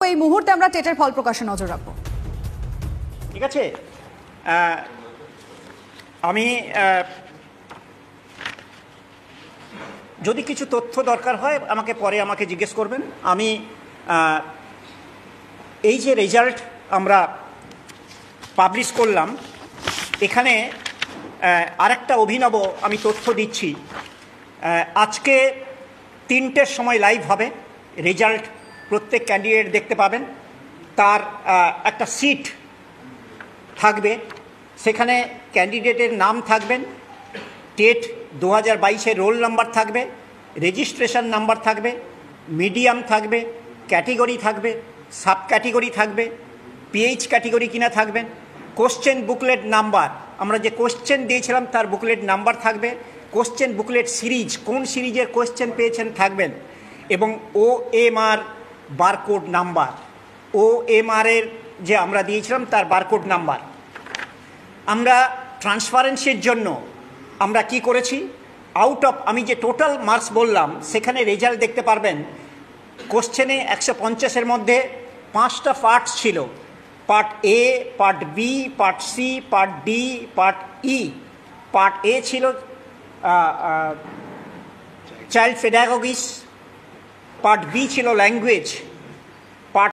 এই মুহূর্তে আমরা টেটের ফল প্রকাশে নজর রাখবো। ঠিক আছে, আমি যদি কিছু তথ্য দরকার হয় আমাকে জিজ্ঞেস করবেন। আমি এই যে রেজাল্ট আমরা পাবলিশ করলাম, এখানে আরেকটা অভিনব আমি তথ্য দিচ্ছি। আজকে 3টের সময় লাইভ হবে রেজাল্ট, প্রত্যেক ক্যান্ডিডেট দেখতে পাবেন। তার একটা সিট থাকবে, সেখানে ক্যান্ডিডেটের নাম থাকবেন, টেট 2022-এর রোল নাম্বার থাকবে, রেজিস্ট্রেশন নাম্বার থাকবে, মিডিয়াম থাকবে, ক্যাটেগরি থাকবে, সাব ক্যাটেগরি থাকবে, পিএইচ ক্যাটেগরি কিনা থাকবেন, কোশ্চেন বুকলেট নাম্বার, আমরা যে কোশ্চেন দিয়েছিলাম তার বুকলেট নাম্বার থাকবে, কোশ্চেন বুকলেট সিরিজ, কোন সিরিজের কোশ্চেন পেয়েছেন থাকবেন, এবং OMR বারকোড নাম্বার, OMR-এর যে আমরা দিয়েছিলাম তার বারকোড নাম্বার। আমরা ট্রান্সপারেন্সির জন্য আমরা কি করেছি, আউট অফ আমি যে টোটাল মার্কস বললাম সেখানে রেজাল্ট দেখতে পারবেন। কোশ্চেনে 150-এর মধ্যে 5টা পার্টস ছিল, part A, part B, part C, part D, part E। Part A ছিল চাইল্ড পেডাগোগিস, পার্ট B ছিল ল্যাঙ্গুয়েজ,